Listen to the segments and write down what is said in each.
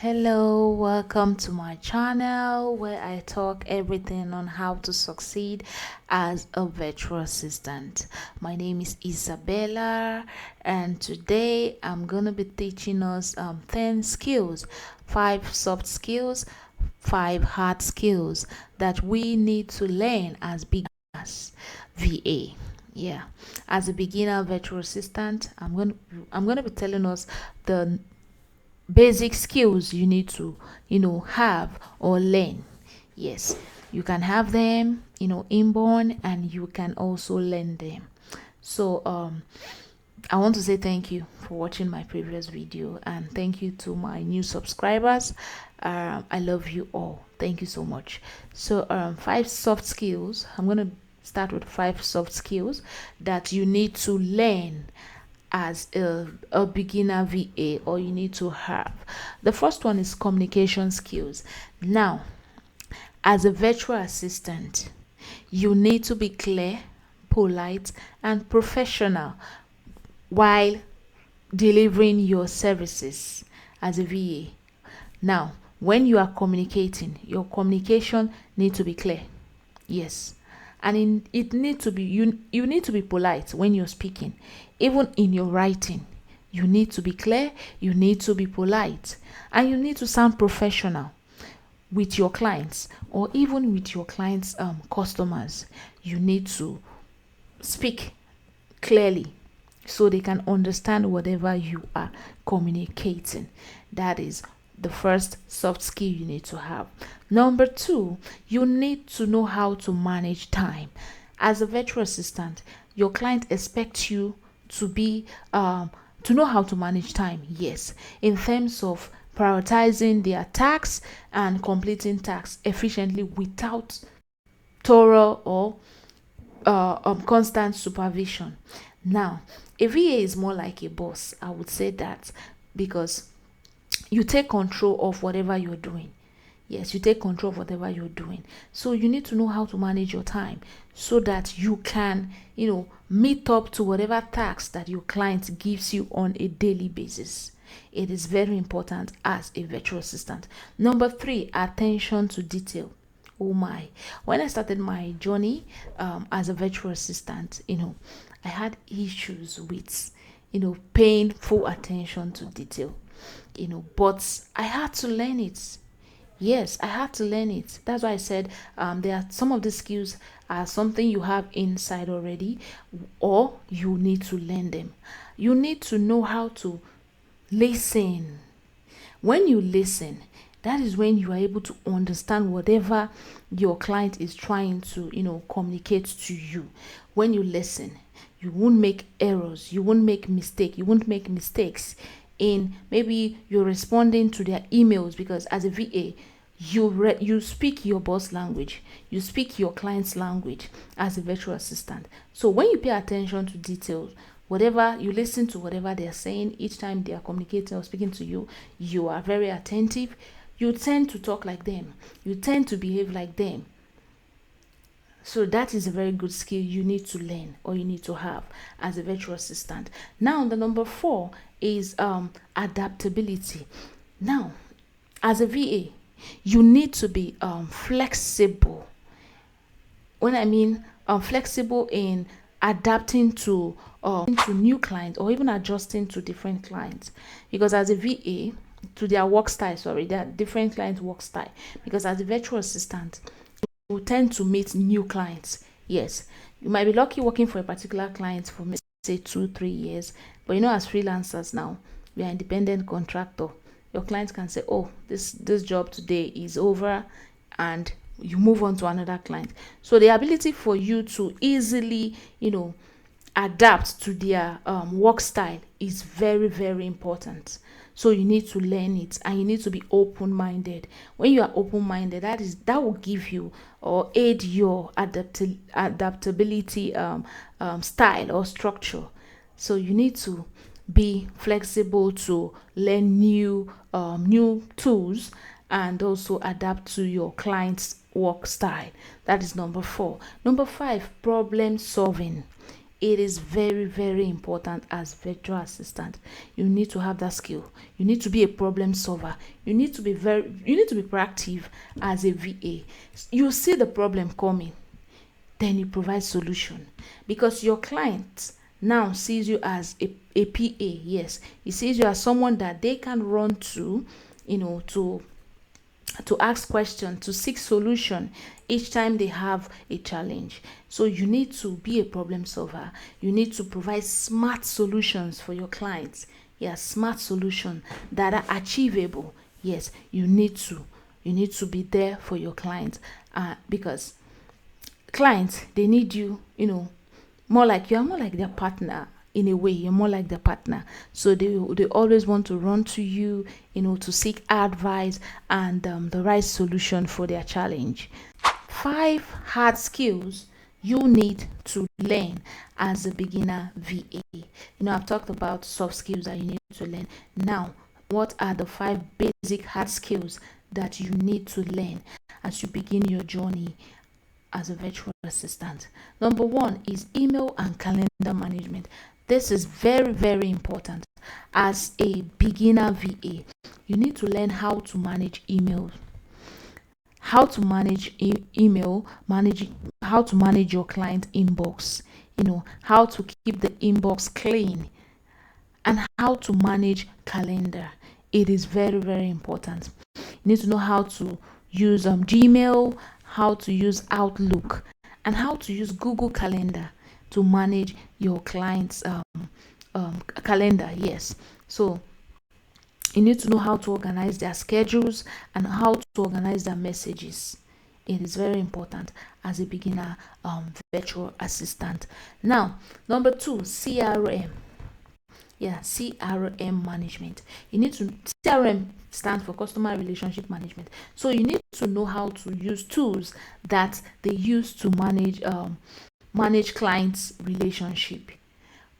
Hello, welcome to my channel where I talk everything on how to succeed as a virtual assistant. My name is Isabella, and today I'm going to be teaching us 10 skills, 5 soft skills, 5 hard skills that we need to learn as beginners VA. Yeah, as a beginner virtual assistant, I'm going to be telling us the basic skills you need to have or learn. Yes, you can have them inborn, and you can also learn them. So I want to say thank you for watching my previous video, and thank you to my new subscribers. I love you all. Thank you so much. So 5 soft skills. I'm going to start with 5 soft skills that you need to learn as a beginner VA, or you need to have. The first one is communication skills. Now, as a virtual assistant, you need to be clear, polite, and professional while delivering your services as a VA. Now, when you are communicating, your communication needs to be clear. Yes. And it needs to be you need to be polite when you're speaking. Even in your writing, you need to be clear, you need to be polite, and you need to sound professional with your clients, or even with your clients customers. You need to speak clearly so they can understand whatever you are communicating. That is the first soft skill you need to have. Number 2, you need to know how to manage time. As a virtual assistant, your client expects you to be to know how to manage time. Yes, in terms of prioritizing their tasks and completing tasks efficiently without thorough or constant supervision. Now, a VA is more like a boss. I would say that, because you take control of whatever you're doing. Yes, you take control of whatever you're doing. So you need to know how to manage your time so that you can, meet up to whatever tasks that your client gives you on a daily basis. It is very important as a virtual assistant. Number 3, attention to detail. Oh my. When I started my journey as a virtual assistant, I had issues with, paying full attention to detail, but I had to learn it. Yes, I had to learn it. That's why I said there are some of the skills are something you have inside already, or you need to learn them. You need to know how to listen. When you listen, that is when you are able to understand whatever your client is trying to communicate to you. When you listen, you won't make errors, you won't make mistakes in maybe you're responding to their emails, because as a VA, you speak your boss language, you speak your client's language as a virtual assistant. So when you pay attention to details, whatever you listen to, whatever they're saying each time they are communicating or speaking to you, you are very attentive. You tend to talk like them, you tend to behave like them. So that is a very good skill you need to learn, or you need to have as a virtual assistant. Now, the number 4 is adaptability. Now, as a VA, you need to be flexible. When I mean flexible in adapting to new clients, or even adjusting to different clients, because as a VA, to their work style, sorry, there are different client work style. Because as a virtual assistant, you tend to meet new clients. Yes, you might be lucky working for a particular client for, say, 2-3 years, but as freelancers now, we are independent contractor. Your client can say, oh, this job today is over, and you move on to another client. So the ability for you to easily adapt to their work style is very, very important. So you need to learn it, and you need to be open-minded. When you are open-minded, that will give you or aid your adaptability style or structure. So you need to be flexible to learn new tools, and also adapt to your client's work style. That is number 4. Number 5, problem solving. It is very, very important as virtual assistant. You need to have that skill. You need to be a problem solver. You need to be proactive as a VA. You see the problem coming, then you provide solution, because your client now sees you as a PA. Yes, he sees you as someone that they can run to, to ask questions, to seek solution each time they have a challenge. So you need to be a problem solver. You need to provide smart solutions for your clients. Yeah, smart solutions that are achievable. Yes, you need to be there for your clients, because clients, they need you, more like you are more like their partner. In a way, you're more like their partner, so they always want to run to you, to seek advice and the right solution for their challenge. 5 hard skills you need to learn as a beginner VA. I've talked about soft skills that you need to learn. Now, what are the 5 basic hard skills that you need to learn as you begin your journey as a virtual assistant? Number 1 is email and calendar management. This is very, very important. As a beginner VA, you need to learn how to manage email, how to manage how to manage your client inbox, how to keep the inbox clean, and how to manage calendar. It is very, very important. You need to know how to use Gmail, how to use Outlook, and how to use Google Calendar to manage your client's calendar. Yes, so you need to know how to organize their schedules and how to organize their messages. It is very important as a beginner virtual assistant. Now, number 2, CRM. Yeah, CRM management. CRM stands for customer relationship management. So you need to know how to use tools that they use to manage clients relationship.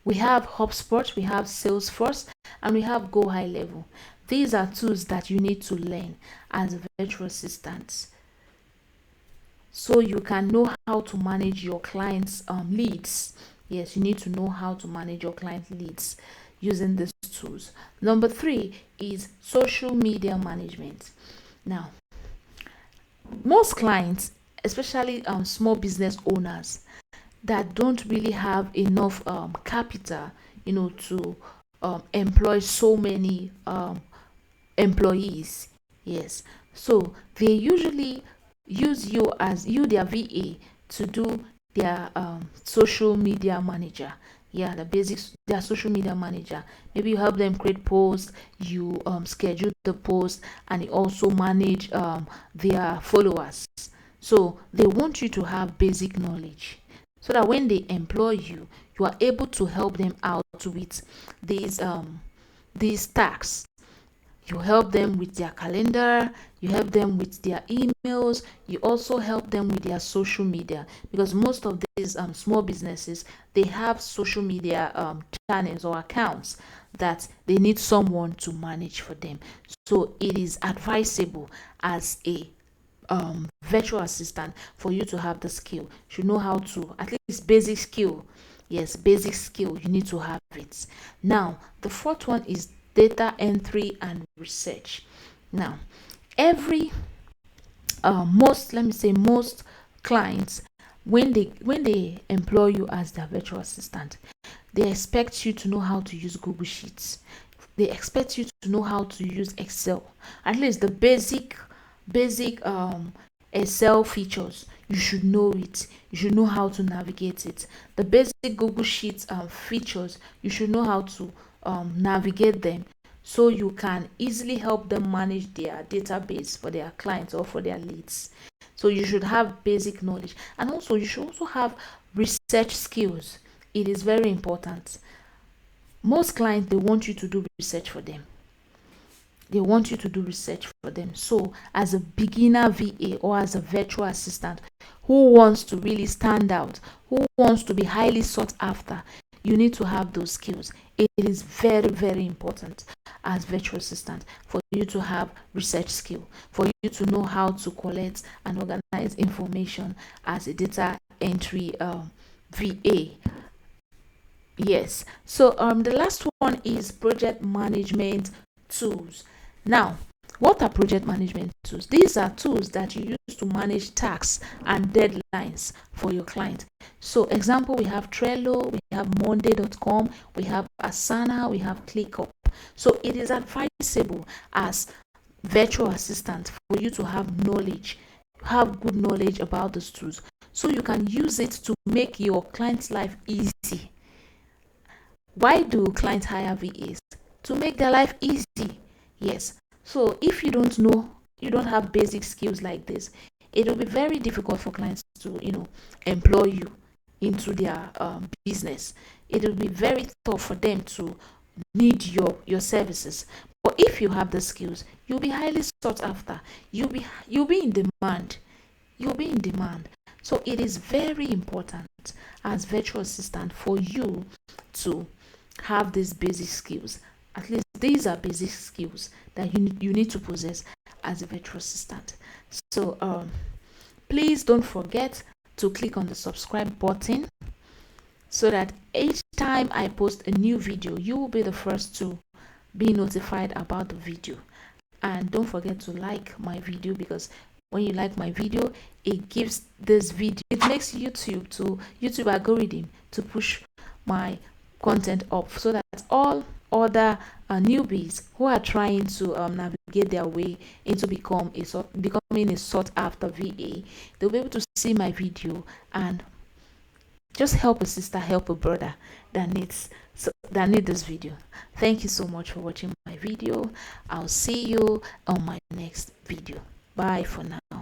We have HubSpot, we have Salesforce, and we have Go High Level. These are tools that you need to learn as a virtual assistant, so you can know how to manage your clients leads. Yes, you need to know how to manage your client leads using these tools. Number 3 is social media management. Now, most clients, especially small business owners that don't really have enough capital, to employ so many employees. Yes, so they usually use their VA to do their social media manager. Yeah, the basics, their social media manager. Maybe you help them create posts, you schedule the post, and you also manage their followers. So they want you to have basic knowledge, so that when they employ you, you are able to help them out with these tasks. You help them with their calendar, you help them with their emails, you also help them with their social media, because most of these small businesses, they have social media channels or accounts that they need someone to manage for them. So it is advisable as a virtual assistant for you to have the skill. You should know how to, at least basic skill. Yes, basic skill, you need to have it. Now, the 4th one is data entry and research. Now, every most let me say most clients, when they employ you as their virtual assistant, they expect you to know how to use Google Sheets. They expect you to know how to use Excel, at least the basic Excel features. You should know it. You should know how to navigate it. The basic Google Sheets features, you should know how to navigate them, so you can easily help them manage their database for their clients or for their leads. So you should have basic knowledge, and also you should also have research skills. It is very important. Most clients, they want you to do research for them. So as a beginner VA or as a virtual assistant who wants to really stand out, who wants to be highly sought after, you need to have those skills. It is very, very important as virtual assistant for you to have research skill, for you to know how to collect and organize information as a data entry VA. Yes. So the last one is project management tools. Now, what are project management tools? These are tools that you use to manage tasks and deadlines for your client. So example, we have Trello, we have monday.com, we have Asana, we have ClickUp. So it is advisable as virtual assistant for you to have good knowledge about these tools, so you can use it to make your client's life easy. Why do clients hire VAs? To make their life easy. Yes. So if you don't know, you don't have basic skills like this, it will be very difficult for clients to, employ you into their business. It will be very tough for them to need your services. But if you have the skills, you'll be highly sought after. You'll be in demand. You'll be in demand. So it is very important as virtual assistant for you to have these basic skills. At least these are basic skills that you need to possess as a virtual assistant. So please don't forget to click on the subscribe button so that each time I post a new video, you will be the first to be notified about the video. And don't forget to like my video, because when you like my video, it gives this video, it makes YouTube algorithm to push my content up, so that all other newbies who are trying to navigate their way into becoming a sought after VA, they'll be able to see my video and just help a sister, help a brother that need this video. Thank you so much for watching my video. I'll see you on my next video. Bye for now.